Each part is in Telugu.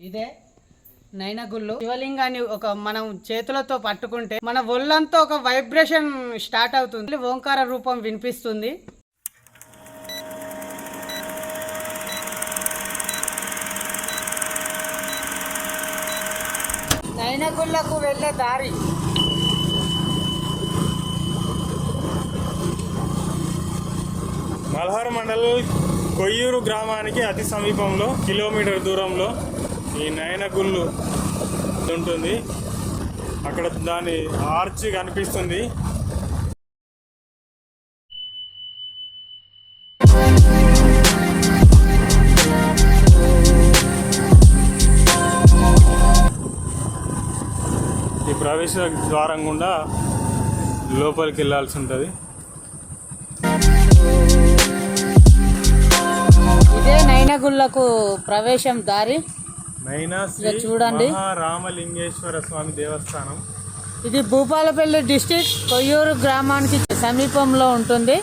ఇదే నైనగుళ్ళు. శివలింగాన్ని మనం చేతులతో పట్టుకుంటే మన ఒళ్ళంతా ఒక వైబ్రేషన్ స్టార్ట్ అవుతుంది, ఓంకార రూపం వినిపిస్తుంది. నైనగుళ్ళకు వెళ్ళే దారి మల్హార్ మండల్ కొయ్యూరు గ్రామానికి అతి సమీపంలో కిలోమీటర్ దూరంలో ఈ నయనగుళ్ళు ఉంటుంది. అక్కడ దాని ఆర్చ్ కనిపిస్తుంది. ఈ ప్రవేశ ద్వారం గుండా లోపలికి వెళ్ళాల్సి ఉంటుంది. ఇదే నైనగుళ్ళకు ప్రవేశం దారి. చూడండి, రామలింగేశ్వర స్వామి దేవస్థానం. ఇది భూపాలపల్లి డిస్టిక్ కొయ్యూరు గ్రామానికి సమీపంలో ఉంటుంది.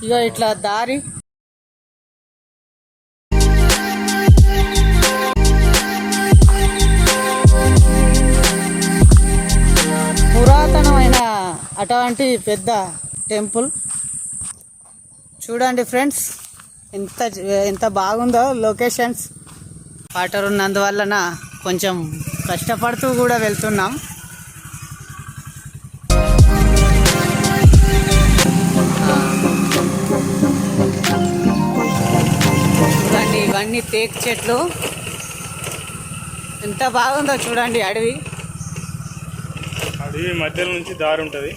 ఇక ఇట్లా దారి పురాతనమైన అటువంటి పెద్ద టెంపుల్. చూడండి ఫ్రెండ్స్, ఎంత బాగుందో లొకేషన్స్. వాటర్ ఉన్నందువలన కొంచెం కష్టపడుతూ కూడా వెళ్తున్నాం. చూడండి, ఇవన్నీ తేక్ చెట్లు. ఎంత బాగుందో చూడండి. అడవి మధ్యలో నుంచి దారి ఉంటుంది.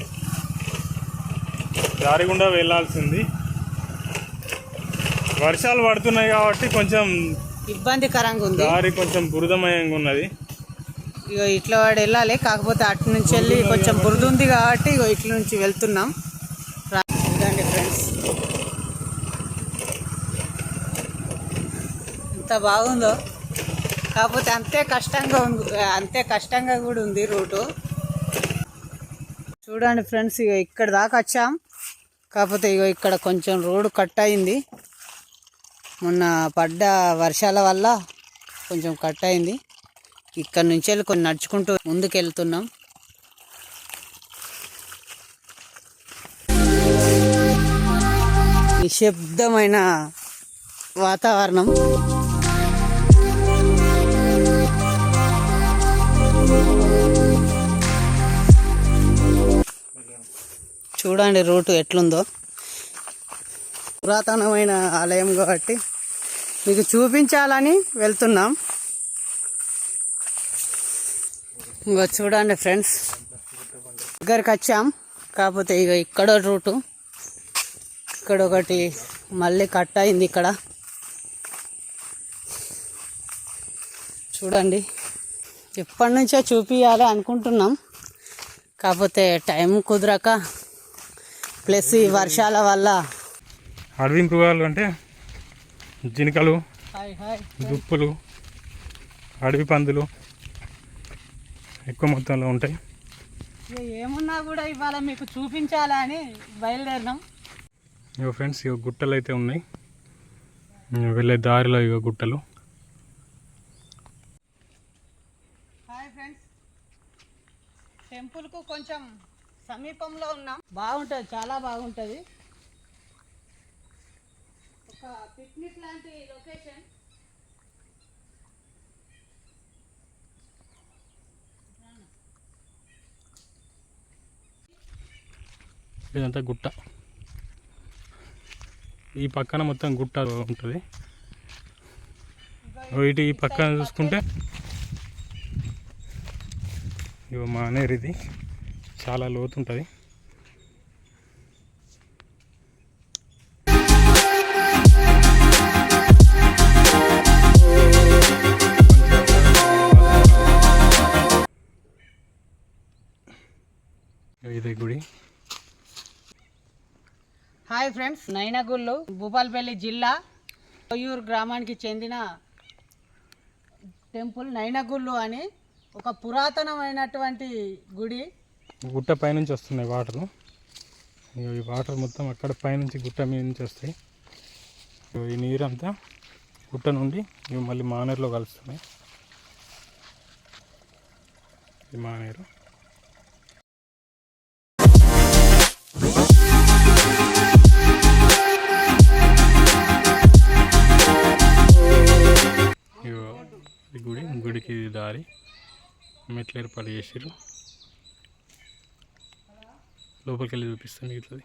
దారి గుండా వెళ్ళాల్సింది. వర్షాలు పడుతున్నాయి కాబట్టి కొంచెం ఇబ్బందికరంగా ఉంది. దారి కొంచెం బురదమయంగా ఉన్నది. ఇక ఇట్లా వాడు వెళ్ళాలి, కాకపోతే అటు నుంచి వెళ్ళి కొంచెం బురద ఉంది కాబట్టి ఇక ఇట్ల నుంచి వెళ్తున్నాం. చూడండి ఫ్రెండ్స్, ఎంత బాగుందో. కాకపోతే అంతే కష్టంగా కూడా ఉంది రూటు. చూడండి ఫ్రెండ్స్, ఇక ఇక్కడ దాకా వచ్చాం. కాకపోతే ఇక ఇక్కడ కొంచెం రోడ్డు కట్ అయింది. మొన్న పడ్డ వర్షాల వల్ల కొంచెం కట్ అయింది. ఇక్కడ నుంచి వెళ్ళి కొన్ని నడుచుకుంటూ ముందుకు వెళ్తున్నాం. నిశ్శబ్దమైన వాతావరణం. చూడండి రూటు ఎట్లుందో. పురాతనమైన ఆలయం కాబట్టి మీకు చూపించాలని వెళ్తున్నాం. ఇంకో చూడండి ఫ్రెండ్స్, దగ్గరికి వచ్చాం. కాకపోతే ఇక ఇక్కడ రూటు, ఇక్కడ ఒకటి మళ్ళీ కట్ అయింది. ఇక్కడ చూడండి, ఎప్పటి నుంచో చూపించాలి అనుకుంటున్నాం. కాకపోతే టైం కుదరక, ప్లస్ ఈ వర్షాల వల్ల. అడవి మృగాలు అంటే జింకలు, దుప్పులు, అడవి పందులు ఎక్కువ మొత్తంలో ఉంటాయి. ఏమున్నా కూడా ఇవాళ మీకు చూపించాలని బయలుదేరినాం. ఇక ఫ్రెండ్స్, ఇక గుట్టలు అయితే ఉన్నాయి. వెళ్ళే దారిలో ఇక గుట్టలు. హాయ్ ఫ్రెండ్స్, టెంపుల్కు కొంచెం సమీపంలో ఉన్నాం. బాగుంటుంది, చాలా బాగుంటుంది. ఒక పిక్నిక్ లాంటి లొకేషన్. ఇదంతా గుట్ట. ఈ పక్కన మొత్తం గుట్ట ఉంటుంది. ఇటు ఈ పక్కన చూసుకుంటే ఇవి మానేరు. ఇది చాలా లోతుంటుంది. ఇదే గుడి. హాయ్ ఫ్రెండ్స్, నైనగుళ్ళు భూపాలపల్లి జిల్లా కొయ్యూరు గ్రామానికి చెందిన టెంపుల్ నైనగుళ్ళు అని ఒక పురాతనమైనటువంటి గుడి. గుట్ట పైనుంచి వస్తున్నాయి వాటరు. ఈ వాటర్ మొత్తం అక్కడ పైనుంచి గుట్ట మీద నుంచి వస్తాయి. ఈ నీరంతా గుట్ట నుండి ఇవి మళ్ళీ మానేరులో కలుస్తున్నాయి. ఇది మానేరు. ఈ గుడికి దారి మెట్లు ఏర్పాటు చేసారు. లోపలికి వెళ్ళి చూపిస్తాను ఇట్లది.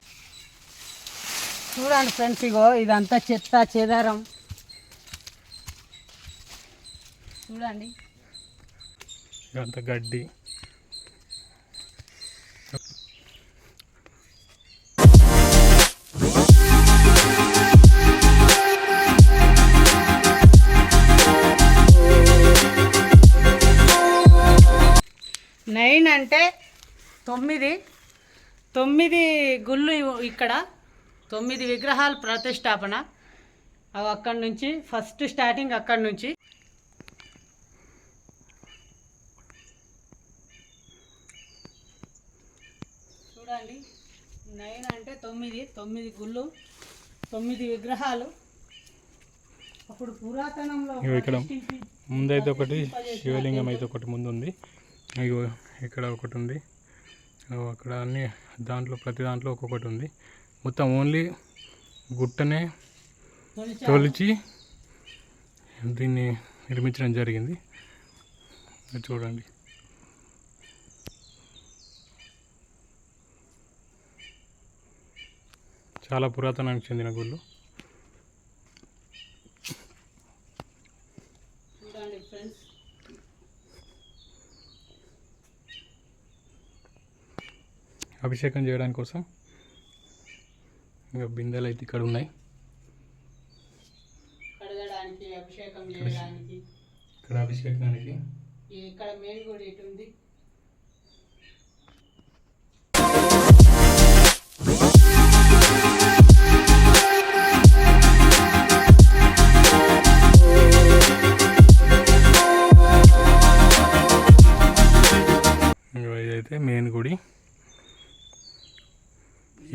చూడండి ఫ్రెండ్స్, ఇగో ఇదంతా చెత్త చెదారం చూడండి. ఇదంతా గడ్డి. నైన్ అంటే 9 గుళ్ళు ఇక్కడ 9 విగ్రహాలు ప్రతిష్టాపన. అవి అక్కడి నుంచి ఫస్ట్ స్టార్టింగ్ అక్కడి నుంచి. చూడండి, 9 అంటే 9 గుళ్ళు, 9 విగ్రహాలు. అప్పుడు పురాతనంలో ఇక్కడ ముందైతే ఒకటి శివలింగం అయితే ఒకటి ముందు ఉంది. ఇగో ఇక్కడ ఒకటి ఉంది, అక్కడ అన్ని దాంట్లో ప్రతి దాంట్లో ఒక్కొక్కటి ఉంది. మొత్తం ఓన్లీ గుట్టనే తొలిచి దీన్ని నిర్మించడం జరిగింది. చూడండి, చాలా పురాతనానికి చెందిన గుళ్ళు. చూడండి ఫ్రెండ్స్, అభిషేకం చేయడానికి కోసం ఇంకా బిందెలు అయితే ఇక్కడ ఉన్నాయి. కడగడానికి, అభిషేకం చేయడానికి. ఇక్కడ అభిషేకానికి ఇక్కడ మెయిన్ గుడి ఇటు ఉంది. ఇదైతే మెయిన్ గుడి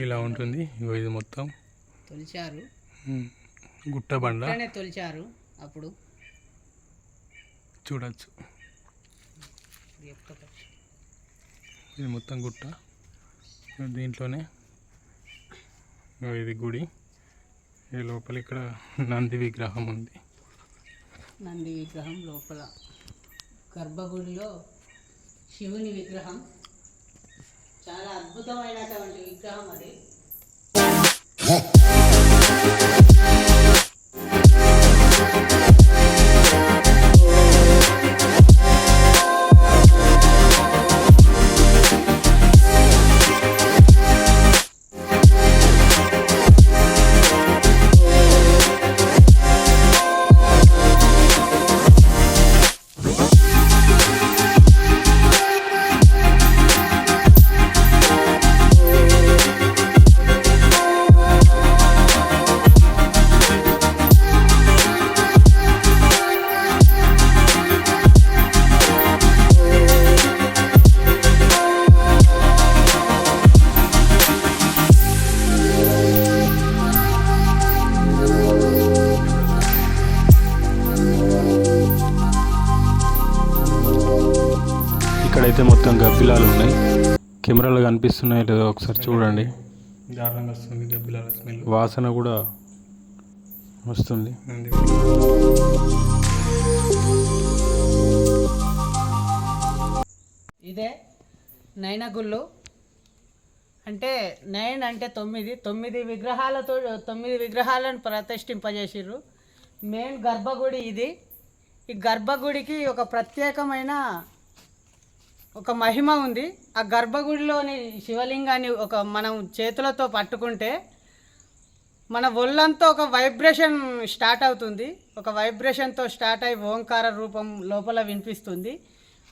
ఇలా ఉంటుంది. ఇది మొత్తం తొలిచారు, గుట్ట బండ తొలిచారు. అప్పుడు చూడచ్చు, ఇది మొత్తం గుట్ట. దీంట్లోనే ఇది గుడి. ఈ లోపల ఇక్కడ నంది విగ్రహం ఉంది. నంది విగ్రహం లోపల గర్భగుడిలో శివుని విగ్రహం. చాలా అద్భుతమైనటువంటి విగ్రహం అది. ఇక్కడైతే మొత్తం గబ్బిలాలు ఉన్నాయి. కెమెరాలు కనిపిస్తున్నాయి లేదో ఒకసారి చూడండి. దారుణంగా వస్తుంది గబ్బిలాల స్మెల్. వాసన కూడా వస్తుంది. ఇదే నైనగుళ్ళు అంటే 9 అంటే 9 విగ్రహాలతో 9 విగ్రహాలను ప్రతిష్ఠింపజేసిర్రు. మెయిన్ గర్భగుడి ఇది. ఈ గర్భగుడికి ఒక ప్రత్యేకమైన ఒక మహిమ ఉంది. ఆ గర్భగుడిలోని శివలింగాన్ని మనం చేతులతో పట్టుకుంటే మన ఒళ్ళంతా ఒక వైబ్రేషన్ స్టార్ట్ అవుతుంది. ఒక వైబ్రేషన్తో స్టార్ట్ అయ్యి ఓంకార రూపం లోపల వినిపిస్తుంది.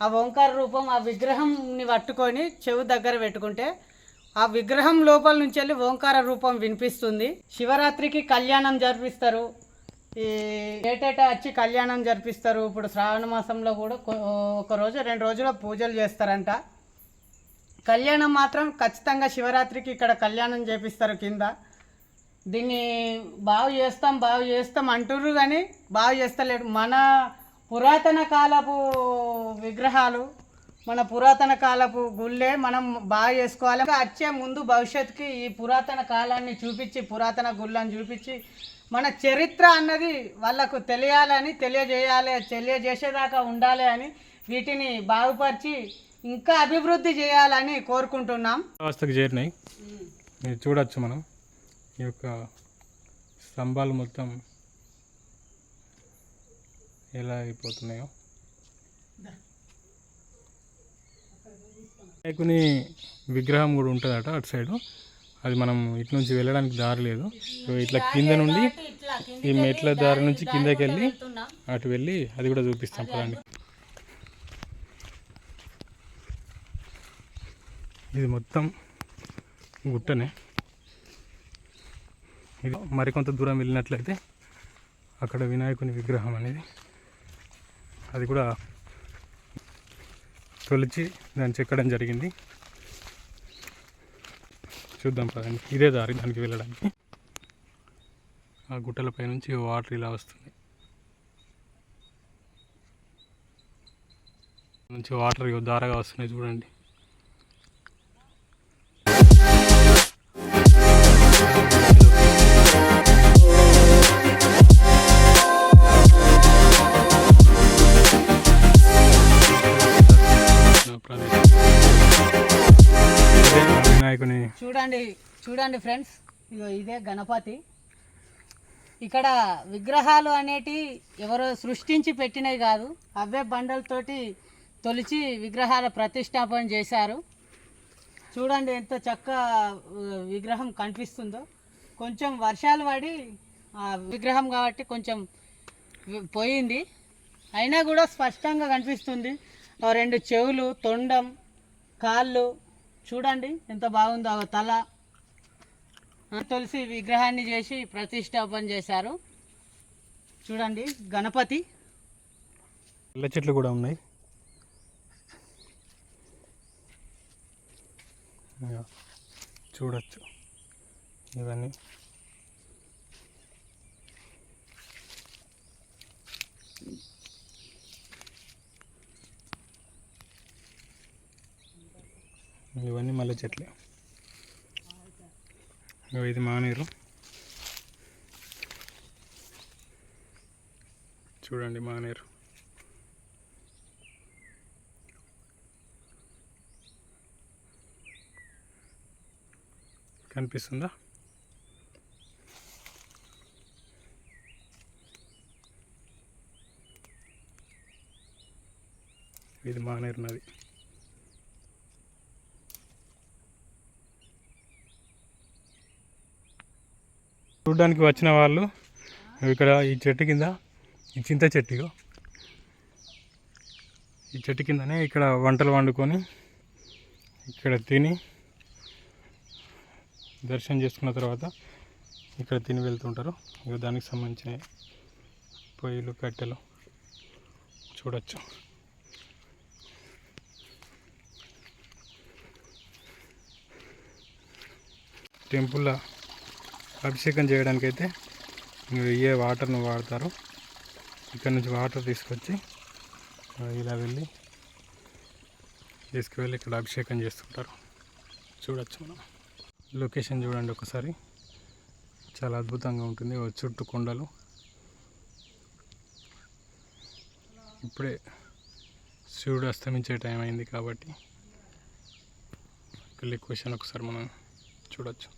ఆ ఓంకార రూపం ఆ విగ్రహంని పట్టుకొని చెవు దగ్గర పెట్టుకుంటే ఆ విగ్రహం లోపల నుంచి వెళ్ళి ఓంకార రూపం వినిపిస్తుంది. శివరాత్రికి కళ్యాణం జరిపిస్తారు. ఈ ఏటేటా వచ్చి కళ్యాణం జరిపిస్తారు. ఇప్పుడు శ్రావణ మాసంలో కూడా 1 రోజు 2 రోజుల పూజలు చేస్తారంట. కళ్యాణం మాత్రం ఖచ్చితంగా శివరాత్రికి ఇక్కడ కళ్యాణం చేపిస్తారు కింద. దీన్ని బాగు చేస్తాం అంటుర్రు కానీ బాగు చేస్తలేడు. మన పురాతన కాలపు విగ్రహాలు, మన పురాతన కాలపు గుళ్ళే మనం బాగా చేసుకోవాలి. వచ్చే ముందు భవిష్యత్తుకి ఈ పురాతన కాలాన్ని చూపించి, పురాతన గుళ్ళని చూపించి, మన చరిత్ర అన్నది వాళ్ళకు తెలియాలని, తెలియజేసేదాకా ఉండాలి అని వీటిని బాగుపరిచి ఇంకా అభివృద్ధి చేయాలని కోరుకుంటున్నాం. వ్యవస్థకు చేరినాయి. మీరు చూడొచ్చు మనం ఈ యొక్క స్తంభాలు మొత్తం ఎలా అయిపోతున్నాయో. వినాయకుని విగ్రహం కూడా ఉంటుందట అటు సైడు. అది మనం ఇటు నుంచి వెళ్ళడానికి దారి లేదు. సో ఇట్లా కింద నుండి ఈ మెట్ల దారి నుంచి కిందకి వెళ్ళి అటు వెళ్ళి అది కూడా చూపిస్తాం కదండి. ఇది మొత్తం గుట్టనే. ఇది మరికొంత దూరం వెళ్ళినట్లయితే అక్కడ వినాయకుని విగ్రహం అనేది, అది కూడా తొలిచి దాన్ని చెక్కడం జరిగింది. చూద్దాం పదండి. ఇదే దారి దానికి వెళ్ళడానికి. ఆ గుట్టలపై నుంచి వాటర్ ఇలా వస్తుంది, నుంచి వాటర్ దారగా వస్తున్నాయి చూడండి. వినాయకుని చూడండి ఫ్రెండ్స్, ఇదే గణపతి. ఇక్కడ విగ్రహాలు అనేటి ఎవరో సృష్టించి పెట్టినవి కాదు, అవే బండలతోటి తొలిచి విగ్రహాల ప్రతిష్టాపన చేశారు. చూడండి ఎంత చక్కగా విగ్రహం కనిపిస్తుందో. కొంచెం వర్షాలు పడి ఆ విగ్రహం కాబట్టి కొంచెం పోయింది, అయినా కూడా స్పష్టంగా కనిపిస్తుంది. రెండు చెవులు, తొండం, కాళ్ళు చూడండి ఎంత బాగుందో. తల తులసి విగ్రహాన్ని చేసి ప్రతిష్టాపన చేశారు. చూడండి గణపతి. పిల్ల చెట్లు కూడా ఉన్నాయి. చూడొచ్చు ఇవన్నీ. ఇవన్నీ మల్లె చెట్లే. ఇది మానేరు. చూడండి మానేరు. కనిపిస్తుందా? ఇది మానేరు నది. చూడడానికి వచ్చిన వాళ్ళు ఇక్కడ ఈ చెట్టు కింద, ఈ చింత చెట్టు, ఈ చెట్టు కిందనే ఇక్కడ వంటలు వండుకొని ఇక్కడ తిని దర్శనం చేసుకున్న తర్వాత ఇక్కడ తిని వెళ్తుంటారు. ఇక దానికి సంబంధించిన పొయ్యిలు, కట్టెలు చూడొచ్చు. టెంపుల్లో అభిషేకం చేయడానికైతే మీరు ఏ వాటర్ను వాడతారు. ఇక్కడ నుంచి వాటర్ తీసుకొచ్చి ఇలా వెళ్ళి తీసుకువెళ్ళి ఇక్కడ అభిషేకం చేస్తుంటారు. చూడొచ్చు మనం. లొకేషన్ చూడండి ఒకసారి, చాలా అద్భుతంగా ఉంటుంది. చుట్టూ కొండలు. ఇప్పుడే సూర్యుడు అస్తమించే టైం అయింది కాబట్టి లొకేషన్ ఒకసారి మనం చూడొచ్చు.